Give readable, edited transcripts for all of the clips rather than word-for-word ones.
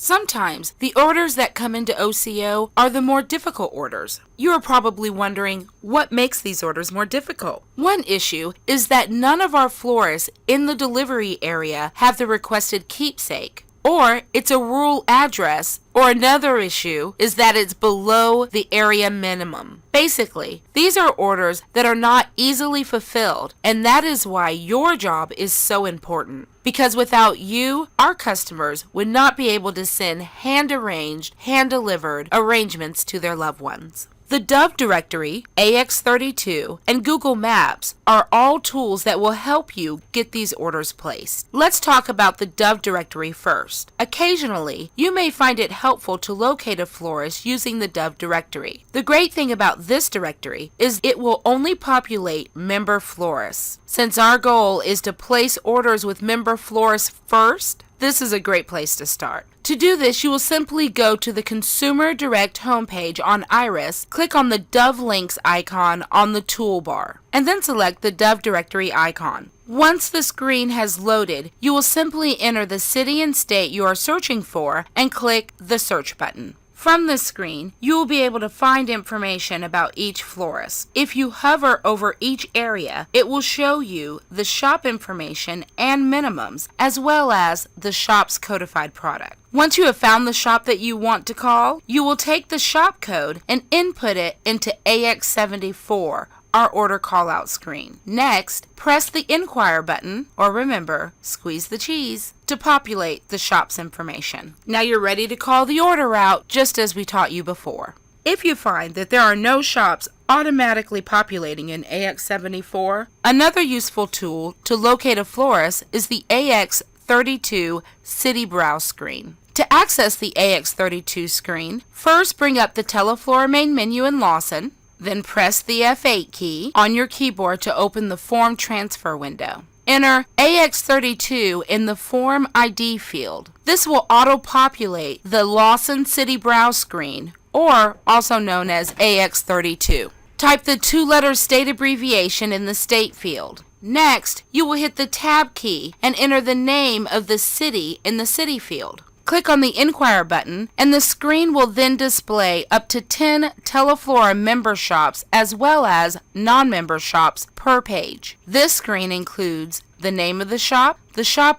Sometimes the orders that come into OCO are the more difficult orders. You are probably wondering what makes these orders more difficult. One issue is that none of our florists in the delivery area have the requested keepsake, or it's a rural address, or another issue is that it's below the area minimum. Basically, these are orders that are not easily fulfilled, and that is why your job is so important. Because without you, our customers would not be able to send hand-arranged, hand-delivered arrangements to their loved ones. The Dove Directory, AX32, and Google Maps are all tools that will help you get these orders placed. Let's talk about the Dove Directory first. Occasionally, you may find it helpful to locate a florist using the Dove Directory. The great thing about this directory is it will only populate member florists. Since our goal is to place orders with member florists first, this is a great place to start. To do this, you will simply go to the Consumer Direct homepage on Iris, click on the Dove Links icon on the toolbar, and then select the Dove Directory icon. Once the screen has loaded, you will simply enter the city and state you are searching for and click the search button. From this screen, you will be able to find information about each florist. If you hover over each area, it will show you the shop information and minimums, as well as the shop's codified product. Once you have found the shop that you want to call, you will take the shop code and input it into AX74, our order callout screen. Next, press the Inquire button, or remember, squeeze the cheese, to populate the shop's information. Now you're ready to call the order out just as we taught you before. If you find that there are no shops automatically populating in AX74, another useful tool to locate a florist is the AX32 City Browse screen. To access the AX32 screen, first bring up the Teleflora main menu in Lawson, then press the F8 key on your keyboard to open the form transfer window. Enter AX32 in the Form ID field. This will auto-populate the Lawson City Browse screen, or also known as AX32. Type the two-letter state abbreviation in the state field. Next, you will hit the Tab key and enter the name of the city in the city field. Click on the Inquire button, and the screen will then display up to 10 Teleflora member shops as well as non-member shops per page. This screen includes the name of the shop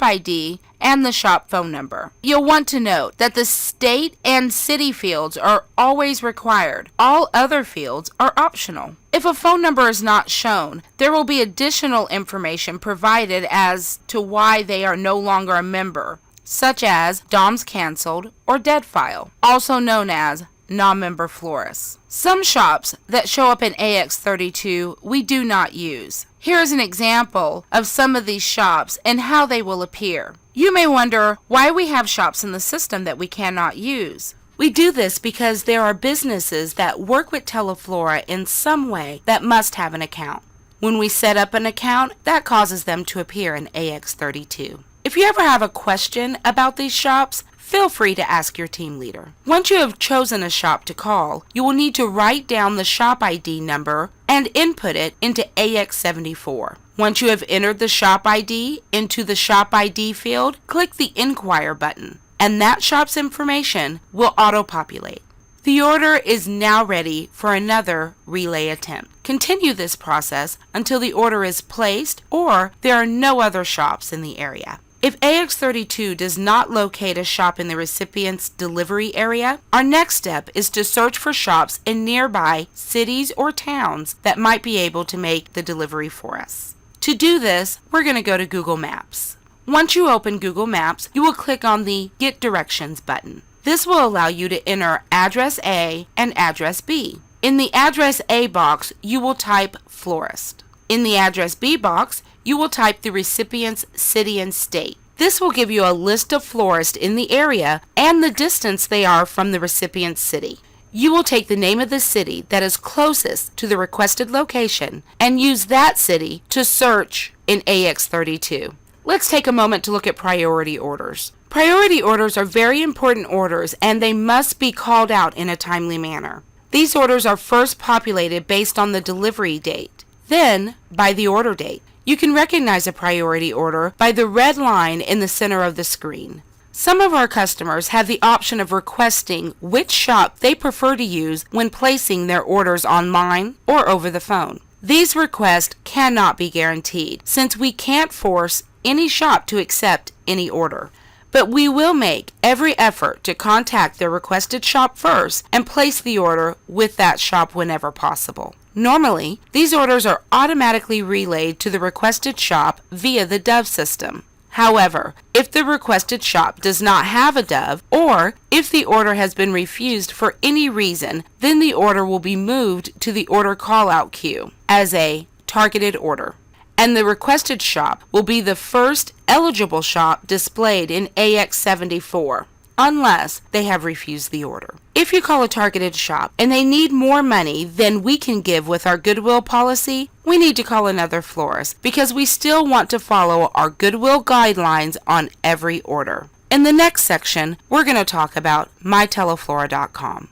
ID, and the shop phone number. You'll want to note that the state and city fields are always required. All other fields are optional. If a phone number is not shown, there will be additional information provided as to why they are no longer a member, such as DOMS canceled or dead file, also known as non-member florists. Some shops that show up in AX32 we do not use. Here is an example of some of these shops and how they will appear. You may wonder why we have shops in the system that we cannot use. We do this because there are businesses that work with Teleflora in some way that must have an account. When we set up an account, that causes them to appear in AX32. If you ever have a question about these shops, feel free to ask your team leader. Once you have chosen a shop to call, you will need to write down the shop ID number and input it into AX74. Once you have entered the shop ID into the shop ID field, click the Inquire button, and that shop's information will auto-populate. The order is now ready for another relay attempt. Continue this process until the order is placed or there are no other shops in the area. If AX32 does not locate a shop in the recipient's delivery area, our next step is to search for shops in nearby cities or towns that might be able to make the delivery for us. To do this, we're going to go to Google Maps. Once you open Google Maps, you will click on the Get Directions button. This will allow you to enter address A and address B. In the address A box, you will type florist. In the address B box, you will type the recipient's city and state. This will give you a list of florists in the area and the distance they are from the recipient's city. You will take the name of the city that is closest to the requested location and use that city to search in AX32. Let's take a moment to look at priority orders. Priority orders are very important orders and they must be called out in a timely manner. These orders are first populated based on the delivery date, then by the order date. You can recognize a priority order by the red line in the center of the screen. Some of our customers have the option of requesting which shop they prefer to use when placing their orders online or over the phone. These requests cannot be guaranteed since we can't force any shop to accept any order. But we will make every effort to contact their requested shop first and place the order with that shop whenever possible. Normally, these orders are automatically relayed to the requested shop via the Dove system. However, if the requested shop does not have a Dove, or if the order has been refused for any reason, then the order will be moved to the order call-out queue as a targeted order, and the requested shop will be the first eligible shop displayed in AX74, unless they have refused the order. If you call a targeted shop and they need more money than we can give with our Goodwill policy, we need to call another florist because we still want to follow our Goodwill guidelines on every order. In the next section, we're going to talk about myteleflora.com.